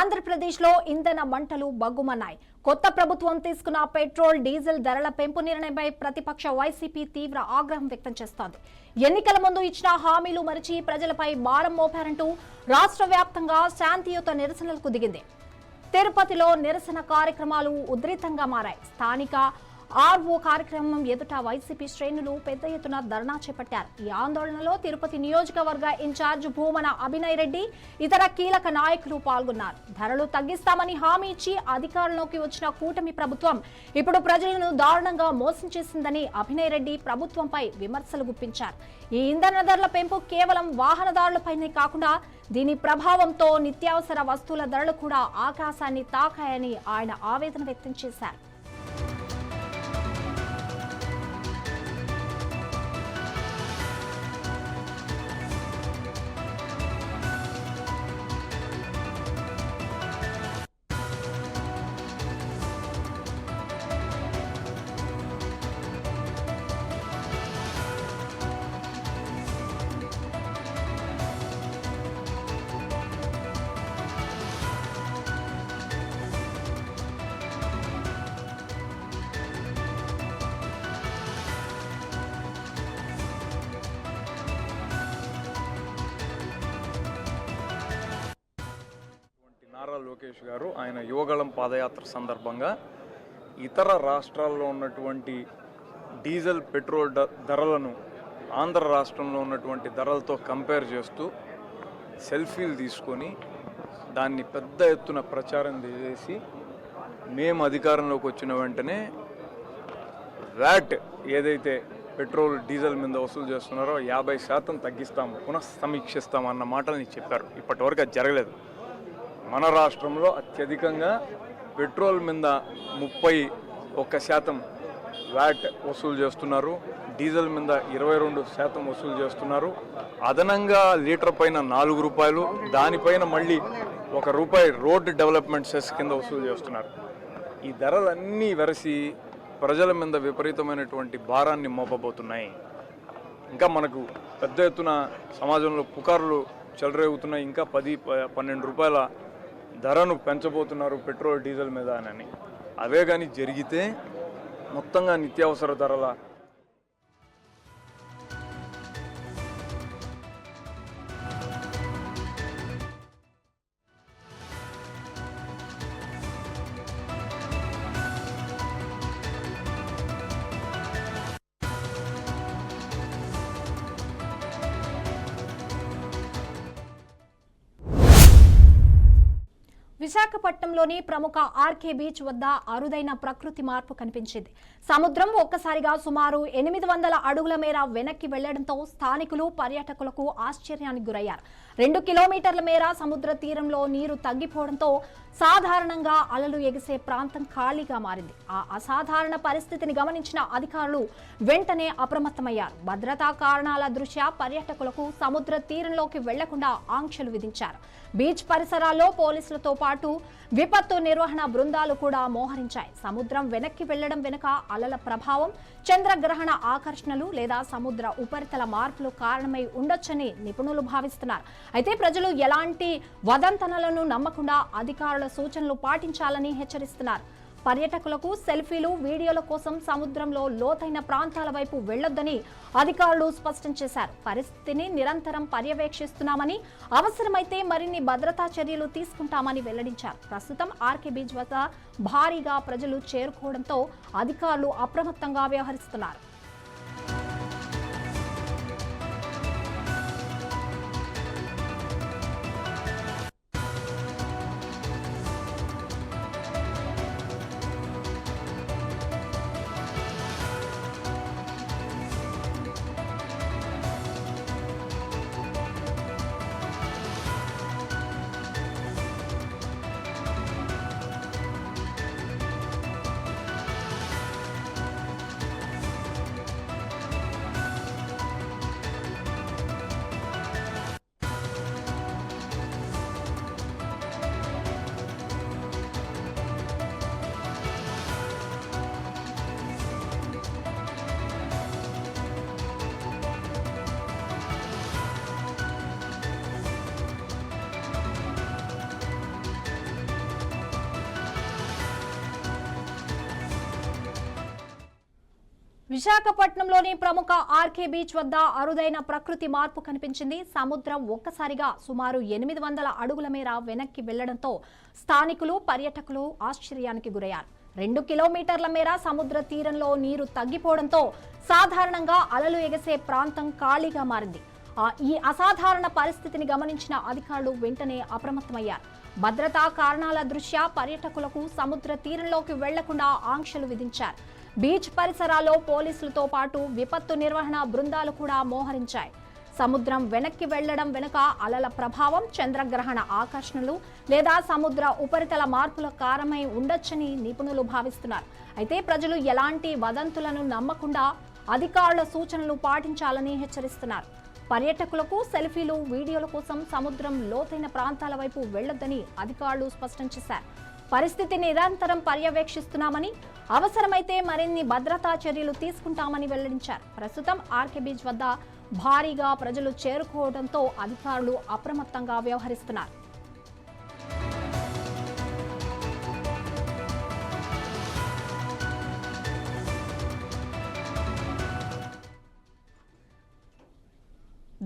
ఆంధ్రప్రదేశ్లో ఇంధన మంటలు బగ్గుమన్నాయి. కొత్త ప్రభుత్వం తీసుకున్న పెట్రోల్, డీజిల్ ధరల పెంపు నిర్ణయంపై ప్రతిపక్ష వైసీపీ తీవ్ర ఆగ్రహం వ్యక్తం చేస్తోంది. ఎన్నికల ముందు ఇచ్చిన హామీలు మరిచి ప్రజలపై భారం మోపారంటూ రాష్ట్ర వ్యాప్తంగా శాంతియుత నిరసనలకు దిగింది. తిరుపతిలో నిరసన కార్యక్రమాలు ఉధృతంగా మారాయి. స్థానిక ఆర్ఓ కార్యక్రమం ఎదుట వైసీపీ శ్రేణులు పెద్ద ఎత్తున ధర్నా చేపట్టారు. ఈ ఆందోళనలో తిరుపతి నియోజకవర్గ ఇన్ఛార్జ్ భూమన అభినయ్ రెడ్డి, ఇతర కీలక నాయకులు పాల్గొన్నారు. ధరలు తగ్గిస్తామని హామీ ఇచ్చి అధికారంలోకి వచ్చిన కూటమి ప్రభుత్వం ఇప్పుడు ప్రజలను దారుణంగా మోసం చేసిందని అభినయ్ రెడ్డి ప్రభుత్వంపై విమర్శలు గుప్పించారు. ఈ ఇంధన ధరల పెంపు కేవలం వాహనదారులపైనే కాకుండా దీని ప్రభావంతో నిత్యావసర వస్తువుల ధరలు కూడా ఆకాశాన్ని తాకాయని ఆయన ఆవేదన వ్యక్తం చేశారు. నారా లోకేష్ గారు ఆయన యువగళం పాదయాత్ర సందర్భంగా ఇతర రాష్ట్రాల్లో ఉన్నటువంటి డీజిల్, పెట్రోల్ ధరలను ఆంధ్ర రాష్ట్రంలో ఉన్నటువంటి ధరలతో కంపేర్ చేస్తూ సెల్ఫీలు తీసుకొని దాన్ని పెద్ద ఎత్తున ప్రచారం చేసి మేము అధికారంలోకి వచ్చిన వెంటనే వ్యాట్ ఏదైతే పెట్రోల్, డీజిల్ మీద వసూలు చేస్తున్నారో 50% తగ్గిస్తాము, పునఃసమీక్షిస్తాము అన్న మాటల్ని చెప్పారు. ఇప్పటివరకు అది జరగలేదు. మన రాష్ట్రంలో అత్యధికంగా పెట్రోల్ మీద 31% వ్యాట్ వసూలు చేస్తున్నారు, డీజిల్ మీద 22% వసూలు చేస్తున్నారు. అదనంగా లీటర్ పైన 4 రూపాయలు, దానిపైన మళ్ళీ ₹1 రోడ్ డెవలప్మెంట్ సెస్ కింద వసూలు చేస్తున్నారు. ఈ ధరలన్నీ వెరసి ప్రజల మీద విపరీతమైనటువంటి భారాన్ని మోపబోతున్నాయి. ఇంకా మనకు పెద్ద ఎత్తున సమాజంలో పుకార్లు చెలరేగుతున్నాయి. ఇంకా 10-12 రూపాయల ధరను పెంచబోతున్నారు పెట్రోల్, డీజిల్ మీద అని. అవే కానీ జరిగితే మొత్తంగా నిత్యావసర ధరల విశాఖపట్నంలోని ప్రముఖ ఆర్కే బీచ్ వద్ద అరుదైన ప్రకృతి మార్పు కనిపించింది. సముద్రం ఒక్కసారిగా సుమారు 800 అడుగుల మేర వెనక్కి వెళ్లడంతో స్థానికులు, పర్యాటకులకు ఆశ్చర్యానికి గురయ్యారు. 2 కిలోమీటర్ల మేర సముద్ర తీరంలో నీరు తగ్గిపోవడంతో సాధారణంగా అలలు ఎగిసే ప్రాంతం ఖాళీగా మారింది. ఆ అసాధారణ పరిస్థితిని గమనించిన అధికారులు వెంటనే అప్రమత్తమయ్యారు. భద్రతా కారణాల దృష్ట్యా పర్యాటకులకు సముద్ర తీరంలోకి వెళ్లకుండా ఆంక్షలు విధించారు. బీచ్ పరిసరాల్లో పోలీసులతో పాటు విపత్తు నిర్వహణ బృందాలు కూడా మోహరించాయి. సముద్రం వెనక్కి వెళ్లడం వెనుక అలల ప్రభావం, చంద్రగ్రహణ ఆకర్షణలు లేదా సముద్ర ఉపరితల మార్పులు కారణమై ఉండొచ్చని నిపుణులు భావిస్తున్నారు. అయితే ప్రజలు ఎలాంటి వదంతనలను నమ్మకుండా అధికారుల సూచనలు పాటించాలని హెచ్చరిస్తున్నారు. పర్యాటకులకు సెల్ఫీలు, వీడియోల కోసం సముద్రంలో లోతైన ప్రాంతాల వైపు వెళ్లొద్దని అధికారులు స్పష్టం చేశారు. పరిస్థితిని నిరంతరం పర్యవేక్షిస్తున్నామని, అవసరమైతే మరిన్ని భద్రతా చర్యలు తీసుకుంటామని వెల్లడించారు. ప్రస్తుతం ఆర్కే బీచ్ వద్ద భారీగా ప్రజలు చేరుకోవడంతో అధికారులు అప్రమత్తంగా వ్యవహరిస్తున్నారు. విశాఖపట్నంలోని ప్రముఖ ఆర్కే బీచ్ వద్ద అరుదైన ప్రకృతి మార్పు కనిపించింది. సముద్రం ఒక్కసారిగా సుమారు 800 అడుగుల మేర వెనక్కి వెళ్లడంతో స్థానికులు పర్యాటకులు ఆశ్చర్యానికి గురయ్యారు. 2 కిలోమీటర్ల మేర సముద్ర తీరంలో నీరు తగ్గిపోవడంతో సాధారణంగా అలలు ఎగసే ప్రాంతం ఖాళీగా మారింది. ఈ అసాధారణ పరిస్థితిని గమనించిన అధికారులు వెంటనే అప్రమత్తమయ్యారు. భద్రతా కారణాల దృష్ట్యా పర్యాటకులకు సముద్ర తీరంలోకి వెళ్లకుండా ఆంక్షలు విధించారు. బీచ్ పరిసరాల్లో పోలీసులతో పాటు విపత్తు నిర్వహణ బృందాలు కూడా మోహరించాయి. సముద్రం వెనక్కి వెళ్లడం వెనుక అలల ప్రభావం, చంద్రగ్రహణ ఆకర్షణలు లేదా సముద్ర ఉపరితల మార్పుల కారణమై ఉండొచ్చని నిపుణులు భావిస్తున్నారు. అయితే ప్రజలు ఎలాంటి వదంతులను నమ్మకుండా అధికారుల సూచనలు పాటించాలని హెచ్చరిస్తున్నారు. పర్యాటకులకు సెల్ఫీలు, వీడియోల కోసం సముద్రం లోతైన ప్రాంతాల వైపు వెళ్లొద్దని అధికారులు స్పష్టం చేశారు. పరిస్థితిని నిరంతరం పర్యవేక్షిస్తున్నామని, అవసరమైతే మరిన్ని భద్రతా చర్యలు తీసుకుంటామని వెల్లడించారు. ప్రస్తుతం ఆర్కే బీచ్ వద్ద భారీగా ప్రజలు చేరుకోవడంతో అధికారులు అప్రమత్తంగా వ్యవహరిస్తున్నారు.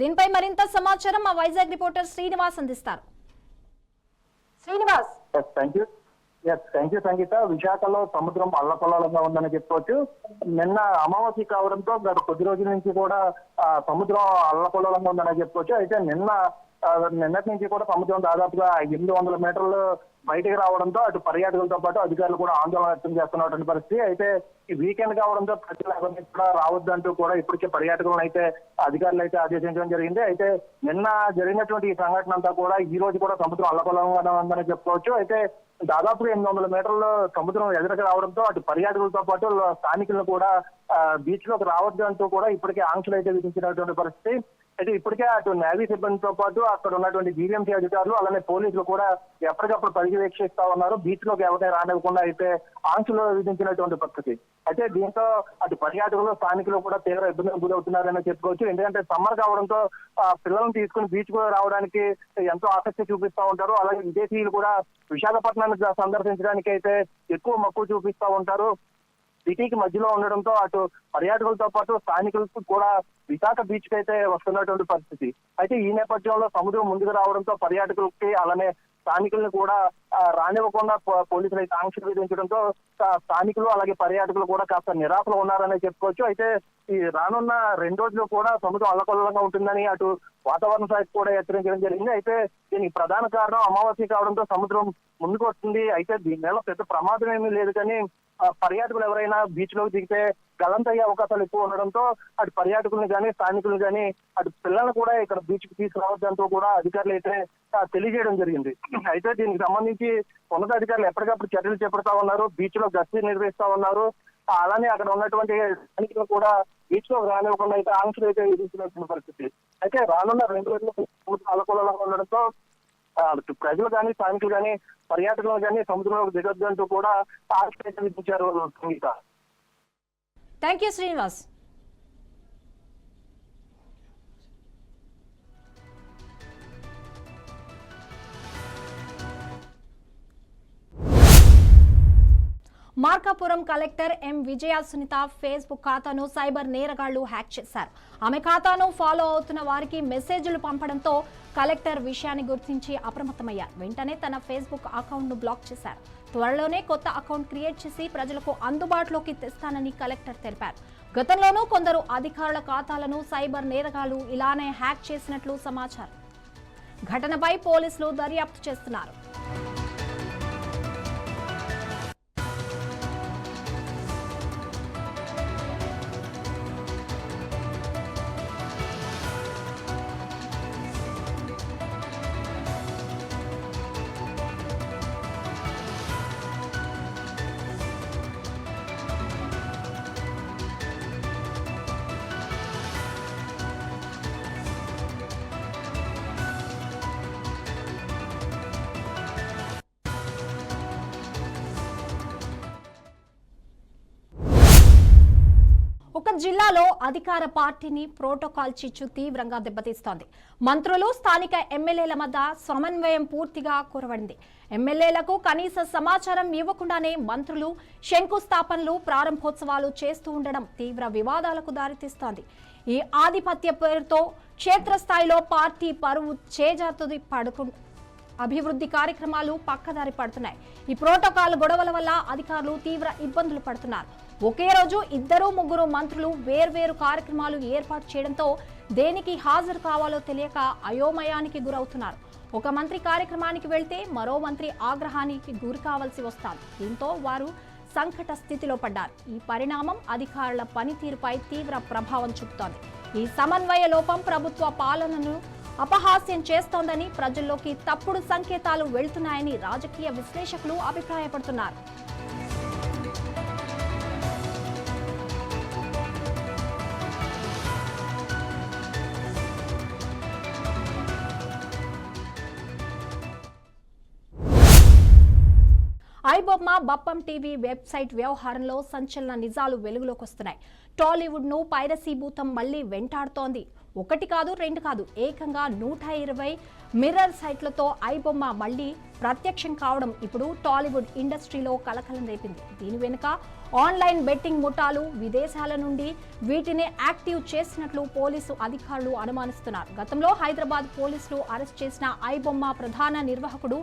దీనిపై మరింత సమాచారం మా వైజాగ్ రిపోర్టర్ శ్రీనివాస్ అందిస్తారు. శ్రీనివాస్. థ్యాంక్ యూ సంగీత. విశాఖలో సముద్రం అల్లకల్లోలంగా ఉందని చెప్పుకోవచ్చు. నిన్న అమావాస్య కావడంతో గత కొద్ది రోజుల నుంచి కూడా సముద్రం అల్లకల్లోలంగా ఉందని చెప్పుకోవచ్చు. అయితే నిన్నటి నుంచి కూడా సముద్రం దాదాపుగా 800 మీటర్లు బయటకు రావడంతో అటు పర్యాటకులతో పాటు అధికారులు కూడా ఆందోళన వ్యక్తం చేస్తున్నటువంటి పరిస్థితి. అయితే ఈ వీకెండ్ కావడంతో ప్రజలు ఎవరిని కూడా రావద్దంటూ కూడా ఇప్పటికే పర్యాటకులను అయితే అధికారులు అయితే ఆదేశించడం జరిగింది. అయితే నిన్న జరిగినటువంటి ఈ సంఘటన అంతా కూడా ఈ రోజు కూడా సముద్రం అల్లకల్లోలంగా ఉందని చెప్పుకోవచ్చు. అయితే దాదాపుగా 800 మీటర్లు సముద్రం ఎదురుగా రావడంతో అటు పర్యాటకులతో పాటు స్థానికులను కూడా బీచ్ లోకి రావద్దు అంటూ కూడా ఇప్పటికే ఆంక్షలు అయితే విధించినటువంటి పరిస్థితి. అయితే ఇప్పటికే అటు నేవీ సిబ్బందితో పాటు అక్కడ ఉన్నటువంటి జీవీఎంసీ అధికారులు అలానే పోలీసులు కూడా ఎప్పటికప్పుడు పర్యవేక్షిస్తా ఉన్నారు. బీచ్ లోకి ఎవరైనా రానివ్వకుండా అయితే ఆంక్షలు విధించినటువంటి పరిస్థితి. అయితే దీంతో అటు పర్యాటకులు, స్థానికులు కూడా తీవ్ర ఇబ్బందులకు గురవుతున్నారని చెప్పుకోవచ్చు. ఎందుకంటే సమ్మర్ కావడంతో పిల్లలను తీసుకుని బీచ్ కు రావడానికి ఎంతో ఆసక్తి చూపిస్తా ఉంటారు. అలాగే విదేశీయులు కూడా విశాఖపట్నాన్ని సందర్శించడానికి అయితే ఎక్కువ మక్కువ చూపిస్తా ఉంటారు. సిటీకి మధ్యలో ఉండడంతో అటు పర్యాటకులతో పాటు స్థానికులకు కూడా విశాఖ బీచ్ కి అయితే వస్తున్నటువంటి పరిస్థితి. అయితే ఈ నేపథ్యంలో సముద్రం ముందుకు రావడంతో పర్యాటకులకి అలానే స్థానికులను కూడా రానివ్వకుండా పోలీసులు అయితే ఆంక్షలు విధించడంతో స్థానికులు అలాగే పర్యాటకులు కూడా కాస్త నిరాశలో ఉన్నారని చెప్పుకోవచ్చు. అయితే ఈ రానున్న 2 రోజులు కూడా సముద్రం అల్లకల్లోలంగా ఉంటుందని అటు వాతావరణ శాఖ కూడా హెచ్చరించడం జరిగింది. అయితే దీనికి ప్రధాన కారణం అమావాస్య కావడంతో సముద్రం ముందుకు వస్తుంది. అయితే దీని వల్ల పెద్ద ప్రమాదం ఏమీ లేదు, కానీ పర్యాటకులు ఎవరైనా బీచ్ లోకి దిగితే గలంతయ్యే అవకాశాలు ఎక్కువ ఉండడంతో అటు పర్యాటకులను కానీ స్థానికులను కానీ అటు పిల్లలను కూడా ఇక్కడ బీచ్ కి తీసుకురావద్దంటూ కూడా అధికారులు అయితే తెలియజేయడం జరిగింది. అయితే దీనికి సంబంధించి ఉన్నతాధికారులు ఎప్పటికప్పుడు చర్యలు చేపడతా ఉన్నారు. బీచ్ లో గస్తీ నిర్వహిస్తా ఉన్నారు. అలానే అక్కడ ఉన్నటువంటి స్థానికులు కూడా బీచ్ లో రానివ్వకుండా అయితే ఆంక్షలు అయితే విధించినటువంటి పరిస్థితి. అయితే రానున్న 2 రోజులు అలకూలంగా ఉండడంతో ప్రజలు కానీ స్థానికులు కానీ పర్యాటకులు కానీ సముద్రంలోకి దిగొద్దు అంటూ కూడా ఆంక్షలు విధించారు. Sangeetha. Thank you Srinivas. Markapuram collector M Vijaya Sunitha Facebook ఖాతాను సైబర్ నేరగాళ్లు హ్యాక్ చేశారు. ఆమె ఖాతాను ఫాలో అవుతున్న వారికి మెసేజ్లు పంపడంతో కలెక్టర్ విషయాన్ని గుర్తించి అప్రమత్తమయ్యారు. వెంటనే తన ఫేస్బుక్ అకౌంట్ను బ్లాక్ చేశారు. త్వరలోనే కొత్త అకౌంట్ క్రియేట్ చేసి ప్రజలకు అందుబాటులోకి తెస్తానని కలెక్టర్ తెలిపారు. గతంలోనూ కొందరు అధికారుల ఖాతాలను సైబర్ నేరగాళ్లు ఇలానే హ్యాక్ చేసినట్లు సమాచారం. ఘటనపై పోలీసులు దర్యాప్తు చేస్తున్నారు. ఒక్కొక్క జిల్లాలో అధికార పార్టీని ప్రోటోకాల్ చిచ్చు తీవ్రంగా దెబ్బతీస్తోంది. మంత్రులు, స్థానిక ఎమ్మెల్యేల మధ్య సమన్వయం పూర్తిగా కొరవడింది. ఎమ్మెల్యేలకు కనీస సమాచారం ఇవ్వకుండానే మంత్రులు శంకుస్థాపనలు, ప్రారంభోత్సవాలు చేస్తూ ఉండడం తీవ్ర వివాదాలకు దారితీస్తోంది. ఈ ఆధిపత్య పేరుతో క్షేత్రస్థాయిలో పార్టీ పరువు చేజార్తుది అభివృద్ధి కార్యక్రమాలు పక్కదారి పడుతున్నాయి. ఈ ప్రోటోకాల్ గొడవల వల్ల అధికారులు తీవ్ర ఇబ్బందులు పడుతున్నారు. ఒకే రోజు 2-3 మంత్రులు వేర్వేరు కార్యక్రమాలు ఏర్పాటు చేయడంతో దేనికి హాజరు కావాలో తెలియక అయోమయానికి గురవుతున్నారు. ఒక మంత్రి కార్యక్రమానికి వెళ్తే మరో మంత్రి ఆగ్రహానికి గురి కావాల్సి వస్తారు. దీంతో వారు సంకట స్థితిలో పడ్డారు. ఈ పరిణామం అధికారుల పనితీరుపై తీవ్ర ప్రభావం చూపుతోంది. ఈ సమన్వయ లోపం ప్రభుత్వ పాలనను అపహాస్యం చేస్తోందని, ప్రజల్లోకి తప్పుడు సంకేతాలు వెళ్తున్నాయని రాజకీయ విశ్లేషకులు అభిప్రాయపడుతున్నారు. ఐబొమ్మ బప్పం టీవీ వెబ్సైట్ వ్యవహారంలో సంచలన నిజాలు వెలుగులోకి వస్తున్నాయి. టాలీవుడ్ ను పైరసీ భూతం మళ్లీ వెంటాడుతోంది. 1 కాదు 2 కాదు, ఏకంగా 120 మిర్రర్ సైట్లతో ఐబొమ్మ మళ్లీ ప్రత్యక్షం కావడం ఇప్పుడు టాలీవుడ్ ఇండస్ట్రీలో కలకలం రేపింది. దీని వెనుక ఆన్లైన్ బెట్టింగ్ ముఠాలు, విదేశాల నుండి వీటిని యాక్టివ్ చేసినట్లు పోలీసు అధికారులు అనుమానిస్తున్నారు. గతంలో హైదరాబాద్ పోలీసులు అరెస్ట్ చేసిన ఐబొమ్మ ప్రధాన నిర్వాహకుడు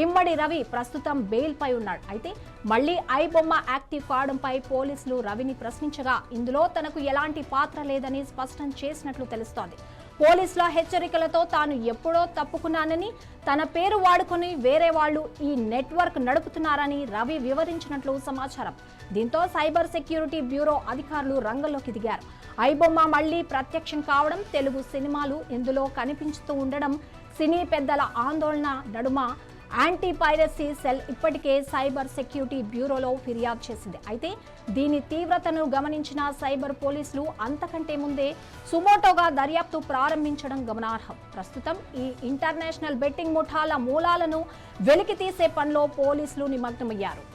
ఇమ్మడి రవి ప్రస్తుతం బెయిల్ పై ఉన్నాడు. అయితే మళ్లీ ఐబొమ్మ యాక్టివ్ కావడంపై పోలీసులు రవిని ప్రశ్నించగా ఇందులో తనకు ఎలాంటి పాత్ర లేదని స్పష్టం చేసినట్లు తెలుస్తోంది. పోలీసుల హెచ్చరికలతో తాను ఎప్పుడో తప్పుకున్నానని, తన పేరు వాడుకొని వేరే వాళ్లు ఈ నెట్వర్క్ నడుపుతున్నారని రవి వివరించినట్లు సమాచారం. దీంతో సైబర్ సెక్యూరిటీ బ్యూరో అధికారులు రంగంలోకి దిగారు. ఐబొమ్మ మళ్లీ ప్రత్యక్షం కావడం, తెలుగు సినిమాలు ఇందులో కనిపించుతూ ఉండడం సినీ పెద్దల ఆందోళన నడుమ యాంటీ పైరసీ సెల్ ఇప్పటికే సైబర్ సెక్యూరిటీ బ్యూరోలో ఫిర్యాదు చేసింది. అయితే దీని తీవ్రతను గమనించిన సైబర్ పోలీసులు అంతకంటే ముందే సుమోటోగా దర్యాప్తు ప్రారంభించడం గమనార్హం. ప్రస్తుతం ఈ ఇంటర్నేషనల్ బెట్టింగ్ ముఠాల మూలాలను వెలికితీసే పనిలో పోలీసులు నిమగ్నమయ్యారు.